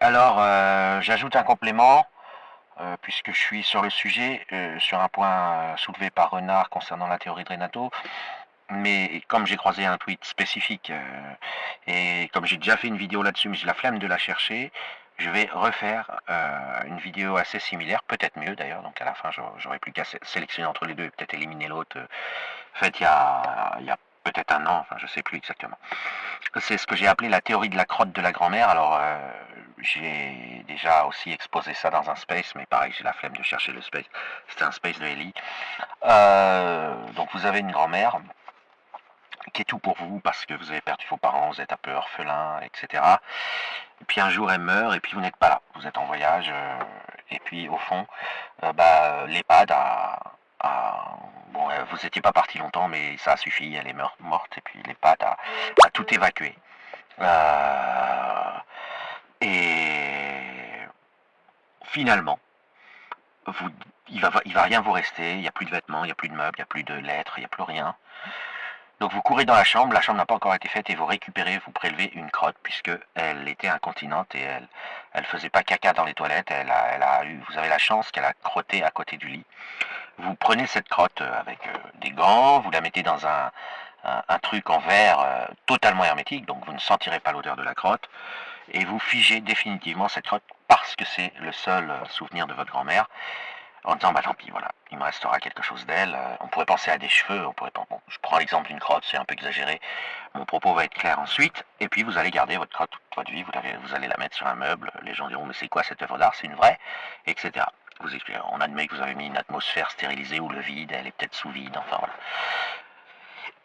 Alors, j'ajoute un complément, puisque je suis sur le sujet, sur un point soulevé par Renard concernant la théorie de Renato. Mais comme j'ai croisé un tweet spécifique, et comme j'ai déjà fait une vidéo là-dessus, mais j'ai la flemme de la chercher, je vais refaire une vidéo assez similaire, peut-être mieux d'ailleurs, donc à la fin j'aurai plus qu'à sélectionner entre les deux et peut-être éliminer l'autre, faite il y a peut-être un an, enfin je sais plus exactement. C'est ce que j'ai appelé la théorie de la crotte de la grand-mère. Alors, j'ai déjà aussi exposé ça dans un space, mais pareil, j'ai la flemme de chercher le space. C'était un space de Ellie. Donc, vous avez une grand-mère qui est tout pour vous parce que vous avez perdu vos parents, vous êtes un peu orphelin, etc. Et puis un jour, elle meurt et puis vous n'êtes pas là. Vous êtes en voyage. Et puis, au fond, l'EHPAD bon, vous n'étiez pas parti longtemps, mais ça a suffi. Elle est morte et puis l'EHPAD a tout évacué. Euh, et finalement, vous, il va rien vous rester. Il n'y a plus de vêtements, il n'y a plus de meubles, il n'y a plus de lettres, il n'y a plus rien. Donc vous courez dans la chambre n'a pas encore été faite et vous récupérez, vous prélevez une crotte puisque elle était incontinente et elle faisait pas caca dans les toilettes. Vous avez la chance qu'elle a crotté à côté du lit. Vous prenez cette crotte avec des gants, vous la mettez dans un truc en verre totalement hermétique, donc vous ne sentirez pas l'odeur de la crotte. Et vous figez définitivement cette crotte parce que c'est le seul souvenir de votre grand-mère, en disant bah tant pis, voilà, il me restera quelque chose d'elle. On pourrait penser à des cheveux, on pourrait bon, je prends l'exemple d'une crotte, c'est un peu exagéré. Mon propos va être clair ensuite, et puis vous allez garder votre crotte toute votre vie, vous allez la mettre sur un meuble, les gens diront mais c'est quoi cette œuvre d'art, c'est une vraie, etc. Vous expliquez, on admet que vous avez mis une atmosphère stérilisée ou le vide, elle est peut-être sous vide, enfin voilà.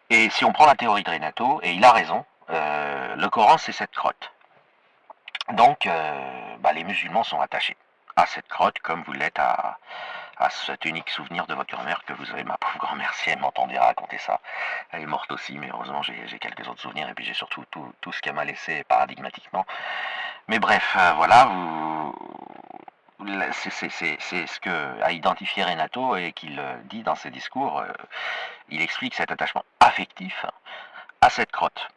Et si on prend la théorie de Renato, et il a raison, le Coran c'est cette crotte. Donc, les musulmans sont attachés à cette crotte comme vous l'êtes à cet unique souvenir de votre grand-mère que vous avez. Ma pauvre grand-mère, si elle m'entendait raconter ça, elle est morte aussi, mais heureusement j'ai quelques autres souvenirs et puis j'ai surtout tout ce qu'elle m'a laissé paradigmatiquement. Mais bref, voilà, c'est ce que a identifié Renato et qu'il dit dans ses discours. Il explique cet attachement affectif à cette crotte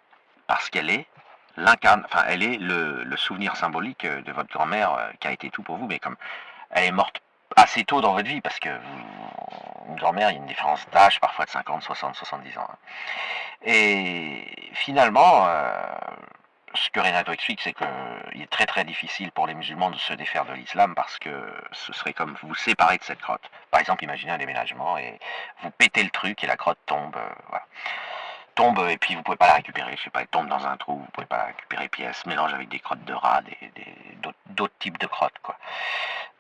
parce qu'elle est elle est le souvenir symbolique de votre grand-mère qui a été tout pour vous, mais comme elle est morte assez tôt dans votre vie, parce que une grand-mère, il y a une différence d'âge, parfois de 50, 60, 70 ans. Et finalement, ce que Renato explique, c'est qu'il est très très difficile pour les musulmans de se défaire de l'islam parce que ce serait comme vous séparer de cette crotte. Par exemple, imaginez un déménagement et vous pétez le truc et la crotte tombe. Voilà, tombe et puis vous pouvez pas la récupérer, je sais pas, elle tombe dans un trou, vous pouvez pas la récupérer, puis elle se mélange avec des crottes de rats, d'autres types de crottes, quoi.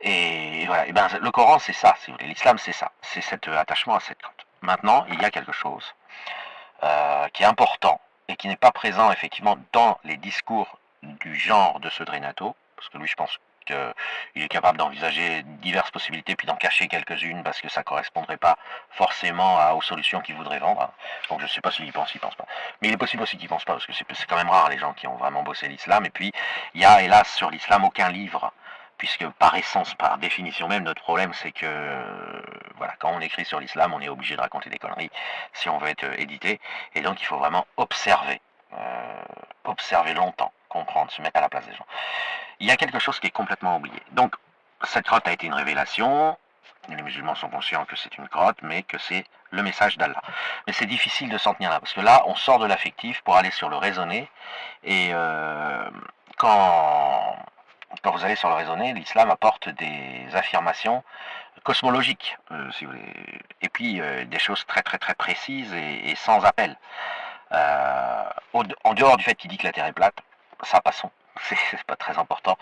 Et voilà, et ben le Coran c'est ça, si vous voulez, l'islam c'est ça, c'est cet attachement à cette crotte. Maintenant, il y a quelque chose qui est important et qui n'est pas présent effectivement dans les discours du genre de ce Renato, parce que lui je pense qu'il est capable d'envisager diverses possibilités puis d'en cacher quelques-unes parce que ça ne correspondrait pas forcément aux solutions qu'il voudrait vendre. Donc je ne sais pas s'il y pense, il pense pas. Mais il est possible aussi qu'il pense pas parce que c'est quand même rare les gens qui ont vraiment bossé l'islam. Et puis il y a hélas sur l'islam aucun livre puisque par essence, par définition même, notre problème c'est que voilà, quand on écrit sur l'islam, on est obligé de raconter des conneries si on veut être édité, et donc il faut vraiment observer longtemps, comprendre, se mettre à la place des gens. Il y a quelque chose qui est complètement oublié. Donc cette grotte a été une révélation. Les musulmans sont conscients que c'est une grotte, mais que c'est le message d'Allah. Mais c'est difficile de s'en tenir là, parce que là, on sort de l'affectif pour aller sur le raisonné, et quand quand vous allez sur le raisonné, l'islam apporte des affirmations cosmologiques, si vous voulez, et puis des choses très très très précises et sans appel. En dehors du fait qu'il dit que la Terre est plate, ça passons, c'est pas très important.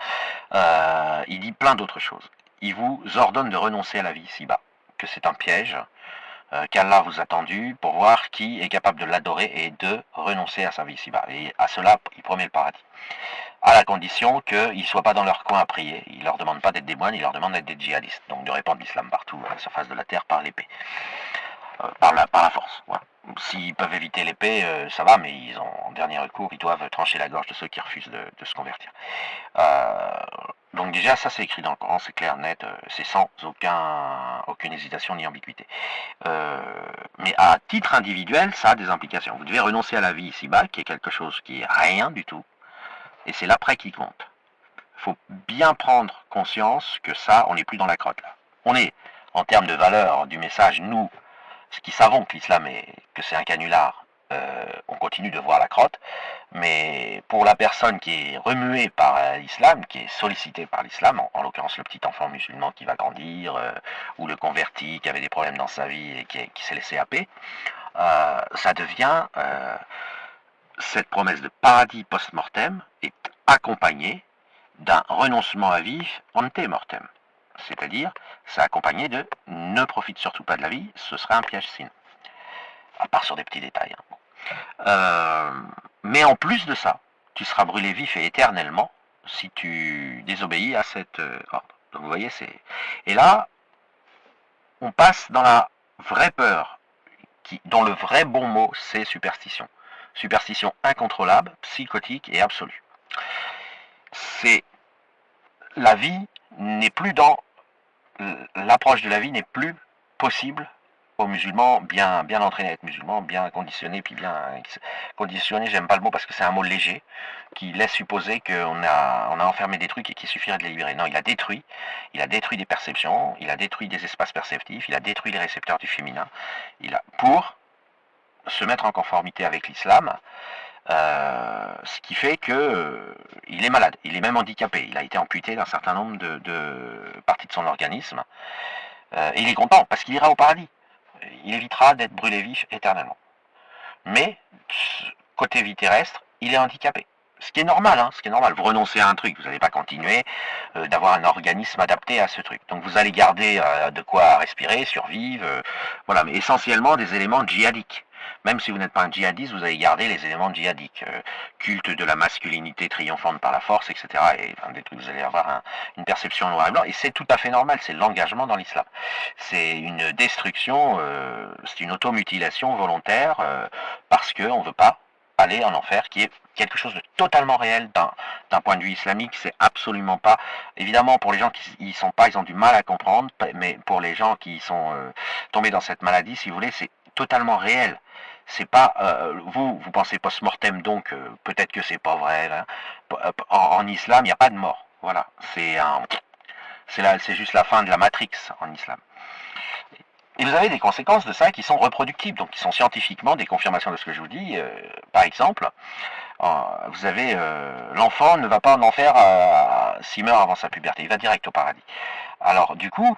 Il dit plein d'autres choses. Il vous ordonne de renoncer à la vie ici-bas, que c'est un piège, qu'Allah vous a tendu pour voir qui est capable de l'adorer et de renoncer à sa vie ici-bas. Et à cela, il promet le paradis à la condition qu'ils ne soient pas dans leur coin à prier. Il ne leur demande pas d'être des moines, il leur demande d'être des djihadistes, donc de répandre l'islam partout, à la surface de la terre, par l'épée, par la force. Voilà. S'ils peuvent éviter l'épée, ça va, mais en dernier recours, ils doivent trancher la gorge de ceux qui refusent de se convertir. Euh, donc déjà, ça c'est écrit dans le Coran, c'est clair, net, c'est sans aucune hésitation ni ambiguïté. Mais à titre individuel, ça a des implications. Vous devez renoncer à la vie ici-bas, qui est quelque chose qui est rien du tout, et c'est l'après qui compte. faut bien prendre conscience que ça, on n'est plus dans la crotte là. On est, en termes de valeur du message, nous, ce qui savons que l'islam est, que c'est un canular, on continue de voir la crotte, mais pour la personne qui est remuée par l'islam, qui est sollicitée par l'islam, en l'occurrence le petit enfant musulman qui va grandir, ou le converti qui avait des problèmes dans sa vie et qui s'est laissé happer, ça devient, cette promesse de paradis post-mortem est accompagnée d'un renoncement à vivre ante mortem. C'est-à-dire, c'est accompagné de ne profite surtout pas de la vie, ce serait un piège sinon. À part sur des petits détails. Mais en plus de ça, tu seras brûlé vif et éternellement si tu désobéis à cet ordre. Donc vous voyez, c'est... Et là, on passe dans la vraie peur, dont le vrai bon mot, c'est superstition. Superstition incontrôlable, psychotique et absolue. C'est... La vie n'est plus dans... L'approche de la vie n'est plus possible aux musulmans bien entraînés à être musulmans, bien conditionnés, puis bien conditionnés, j'aime pas le mot parce que c'est un mot léger, qui laisse supposer qu'on a enfermé des trucs et qu'il suffirait de les libérer. Non, il a détruit des perceptions, il a détruit des espaces perceptifs, il a détruit les récepteurs du féminin, pour se mettre en conformité avec l'islam, ce qui fait que il est malade, il est même handicapé, il a été amputé d'un certain nombre de parties de son organisme, et il est content parce qu'il ira au paradis. Il évitera d'être brûlé vif éternellement. Mais, côté vie terrestre, il est handicapé. Ce qui est normal, hein, ce qui est normal. Vous renoncez à un truc, vous n'allez pas continuer d'avoir un organisme adapté à ce truc. Donc vous allez garder de quoi respirer, survivre, voilà, mais essentiellement des éléments djihadiques. Même si vous n'êtes pas un djihadiste, vous allez garder les éléments djihadiques. Culte de la masculinité triomphante par la force, etc. Et enfin, des trucs, vous allez avoir une perception noir et blanc. Et c'est tout à fait normal, c'est l'engagement dans l'islam. C'est une destruction, c'est une automutilation volontaire, parce qu'on ne veut pas aller en enfer, qui est quelque chose de totalement réel d'un point de vue islamique. C'est absolument pas, évidemment pour les gens qui y sont pas, ils ont du mal à comprendre, mais pour les gens qui sont tombés dans cette maladie, si vous voulez, c'est totalement réel. C'est pas vous pensez post-mortem, donc peut-être que c'est pas vrai là. En islam il n'y a pas de mort, voilà, c'est juste la fin de la matrix en islam. Et vous avez des conséquences de ça qui sont reproductibles, donc qui sont scientifiquement des confirmations de ce que je vous dis. Par exemple, vous avez l'enfant ne va pas en enfer s'il meurt avant sa puberté, il va direct au paradis. Alors du coup,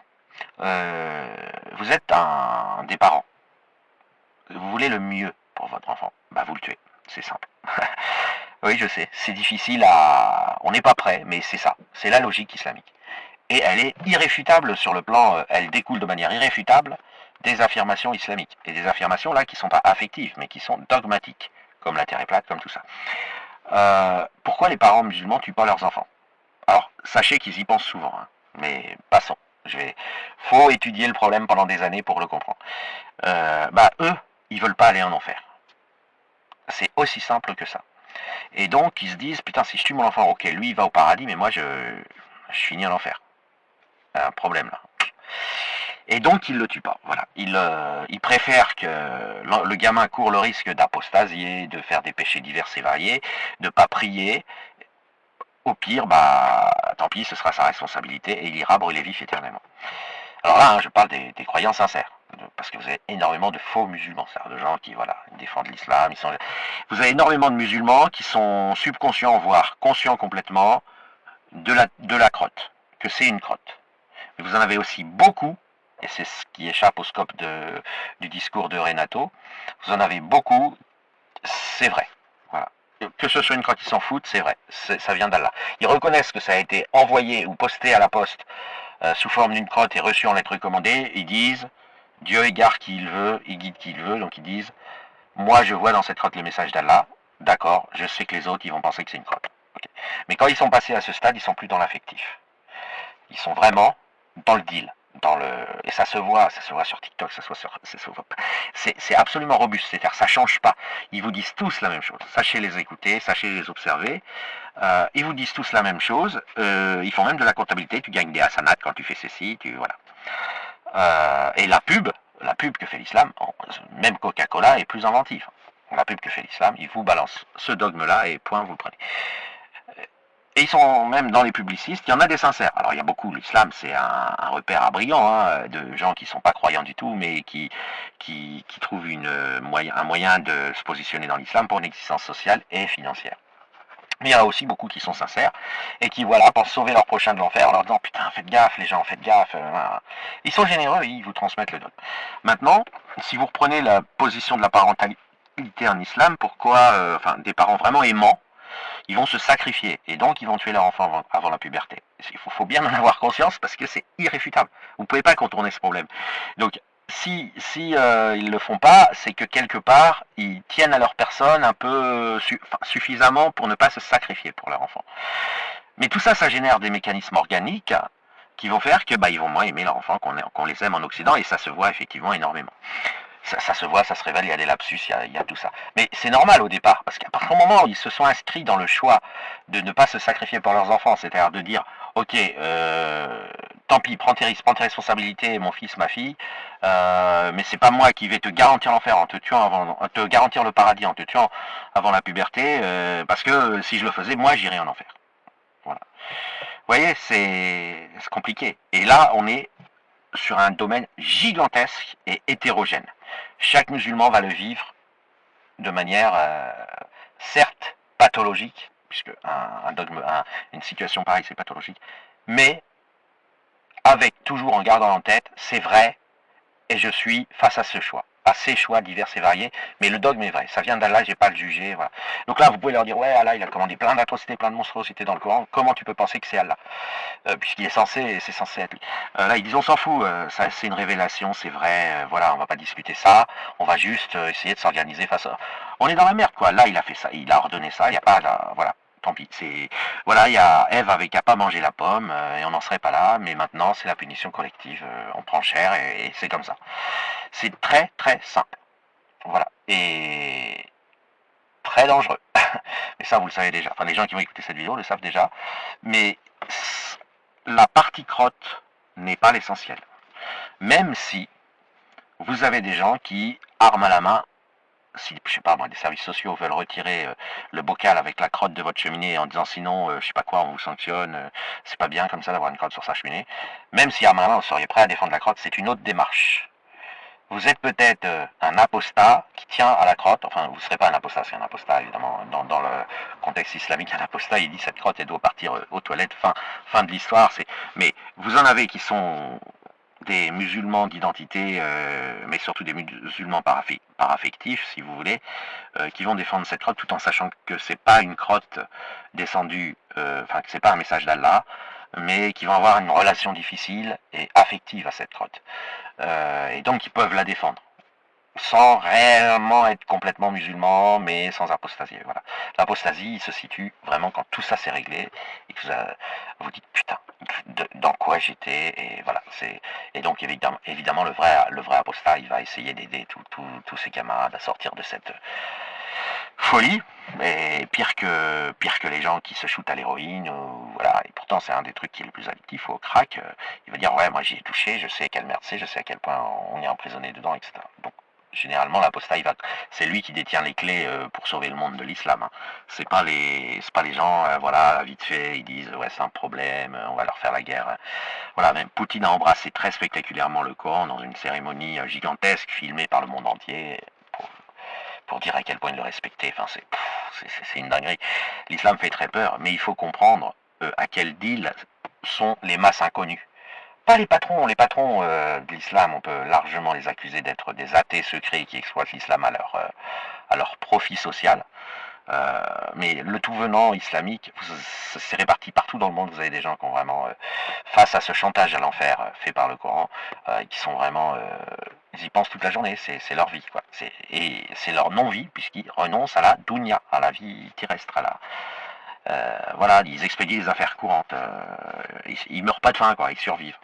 vous êtes des parents. Vous voulez le mieux pour votre enfant, bah vous le tuez, c'est simple. Oui, je sais, c'est difficile à... On n'est pas prêt, mais c'est ça, c'est la logique islamique. Et elle est irréfutable sur le plan, elle découle de manière irréfutable des affirmations islamiques. Et des affirmations là qui ne sont pas affectives, mais qui sont dogmatiques, comme la terre est plate, comme tout ça. Pourquoi les parents musulmans tuent pas leurs enfants? Alors, sachez qu'ils y pensent souvent, hein, mais passons. Faut étudier le problème pendant des années pour le comprendre. Eux, ils veulent pas aller en enfer. C'est aussi simple que ça. Et donc, ils se disent, putain, si je tue mon enfant, ok, lui, il va au paradis, mais moi, je finis en enfer. Un problème, là. Et donc, ils le tuent pas. Voilà. Ils préfèrent que le gamin court le risque d'apostasier, de faire des péchés divers et variés, de pas prier. Au pire, tant pis, ce sera sa responsabilité et il ira brûler vif éternellement. Alors là, je parle des croyants sincères, parce que vous avez énormément de faux musulmans, c'est-à-dire de gens qui, voilà, défendent l'islam. Vous avez énormément de musulmans qui sont subconscients, voire conscients complètement de la crotte, que c'est une crotte. Mais vous en avez aussi beaucoup, et c'est ce qui échappe au scope du discours de Renato, vous en avez beaucoup, c'est vrai. Voilà. Que ce soit une crotte, ils s'en foutent, c'est vrai, ça vient d'Allah. Ils reconnaissent que ça a été envoyé ou posté à la poste sous forme d'une crotte et reçu en lettres recommandées. Ils disent, Dieu égare qui il veut, il guide qui il veut, donc ils disent, moi je vois dans cette crotte le message d'Allah, d'accord, je sais que les autres ils vont penser que c'est une crotte. Okay. Mais quand ils sont passés à ce stade, ils sont plus dans l'affectif. Ils sont vraiment dans le deal. Et ça se voit sur TikTok, c'est absolument robuste, c'est-à-dire ça change pas. Ils vous disent tous la même chose. Sachez les écouter, sachez les observer. Ils vous disent tous la même chose. Ils font même de la comptabilité. Tu gagnes des hasanats quand tu fais ceci, voilà. Et la pub que fait l'islam, même Coca-Cola est plus inventive. La pub que fait l'islam, il vous balance ce dogme-là et point, vous le prenez. Et ils sont même dans les publicistes, il y en a des sincères. Alors il y a beaucoup, l'islam c'est un repère à brillants, hein, de gens qui ne sont pas croyants du tout, mais qui trouvent un moyen de se positionner dans l'islam pour une existence sociale et financière. Mais il y en a aussi beaucoup qui sont sincères et qui, voilà, pensent sauver leur prochain de l'enfer en leur disant putain, faites gaffe, les gens, faites gaffe. Ils sont généreux et ils vous transmettent le don. Maintenant, si vous reprenez la position de la parentalité en islam, pourquoi, enfin, des parents vraiment aimants, ils vont se sacrifier et donc ils vont tuer leur enfant avant la puberté. Il faut bien en avoir conscience parce que c'est irréfutable. Vous ne pouvez pas contourner ce problème. Donc si ils le font pas, c'est que quelque part ils tiennent à leur personne un peu suffisamment pour ne pas se sacrifier pour leur enfant. Mais tout ça, ça génère des mécanismes organiques qui vont faire que ils vont moins aimer leur enfant qu'on les aime en Occident et ça se voit effectivement énormément. Ça se voit, ça se révèle, il y a des lapsus, il y a tout ça. Mais c'est normal au départ, parce qu'à partir du moment où ils se sont inscrits dans le choix de ne pas se sacrifier pour leurs enfants, c'est-à-dire de dire, ok, tant pis, prends tes risques, prends tes responsabilités, mon fils, ma fille, mais c'est pas moi qui vais te garantir l'enfer en te tuant te garantir le paradis en te tuant avant la puberté, parce que si je le faisais, moi j'irais en enfer. Voilà. Vous voyez, c'est compliqué. Et là, on est sur un domaine gigantesque et hétérogène. Chaque musulman va le vivre de manière, certes, pathologique, puisque une situation pareille, c'est pathologique, mais avec toujours en gardant en tête, c'est vrai, et je suis face à ce choix, à ces choix divers et variés, mais le dogme est vrai, ça vient d'Allah, j'ai pas à le juger, voilà. Donc là, vous pouvez leur dire, ouais, Allah, il a commandé plein d'atrocités, plein de monstruosités dans le Coran, comment tu peux penser que c'est Allah, puisqu'il est c'est censé être lui. Là, ils disent, on s'en fout, c'est une révélation, c'est vrai, voilà, on va pas discuter ça, on va juste essayer de s'organiser face à... On est dans la merde, quoi, là, il a fait ça, il a ordonné ça, il n'y a pas, voilà. Tant pis, voilà, il y a Ève avec qu'à pas manger la pomme et on n'en serait pas là, mais maintenant c'est la punition collective, on prend cher et c'est comme ça. C'est très très simple, voilà, et très dangereux. Mais ça vous le savez déjà, enfin les gens qui vont écouter cette vidéo le savent déjà, mais la partie crotte n'est pas l'essentiel. Même si vous avez des gens qui, armes à la main, si, je sais pas moi, des services sociaux veulent retirer le bocal avec la crotte de votre cheminée en disant sinon, je sais pas quoi, on vous sanctionne, c'est pas bien comme ça d'avoir une crotte sur sa cheminée, même si arme à la main, vous seriez prêt à défendre la crotte, c'est une autre démarche. Vous êtes peut-être un apostat qui tient à la crotte, enfin vous ne serez pas un apostat, c'est un apostat évidemment, dans le contexte islamique, un apostat il dit cette crotte elle doit partir aux toilettes, fin de l'histoire, mais vous en avez qui sont des musulmans d'identité, mais surtout des musulmans paraffectifs, si vous voulez, qui vont défendre cette crotte tout en sachant que c'est pas une crotte descendue, enfin que c'est pas un message d'Allah, mais qui vont avoir une relation difficile et affective à cette crotte. Et donc ils peuvent la défendre sans réellement être complètement musulman, mais sans apostasier. Voilà. L'apostasie se situe vraiment quand tout ça s'est réglé et que vous dites putain, dans quoi j'étais et voilà. Et donc évidemment le vrai apostat, il va essayer d'aider tous ses camarades à sortir de cette folie, mais pire que les gens qui se shootent à l'héroïne, voilà, et pourtant c'est un des trucs qui est le plus addictif, au crack, il va dire ouais moi j'y ai touché, je sais quelle merde c'est, je sais à quel point on est emprisonné dedans, etc. Donc généralement l'apostat c'est lui qui détient les clés pour sauver le monde de l'islam. Hein. C'est pas les gens, voilà, vite fait, ils disent ouais c'est un problème, on va leur faire la guerre. Voilà, même Poutine a embrassé très spectaculairement le Coran dans une cérémonie gigantesque filmée par le monde entier pour dire à quel point il le respectait. Enfin, c'est une dinguerie. L'islam fait très peur, mais il faut comprendre à quel deal sont les masses inconnues. Pas les patrons. Les patrons de l'islam, on peut largement les accuser d'être des athées secrets qui exploitent l'islam à leur profit social. Mais le tout venant islamique, c'est réparti partout dans le monde. Vous avez des gens qui ont vraiment, face à ce chantage à l'enfer fait par le Coran, qui sont vraiment, ils y pensent toute la journée. C'est leur vie, quoi. Et c'est leur non-vie puisqu'ils renoncent à la dunya, à la vie terrestre, voilà, ils expédient les affaires courantes. Ils meurent pas de faim, quoi. Ils survivent.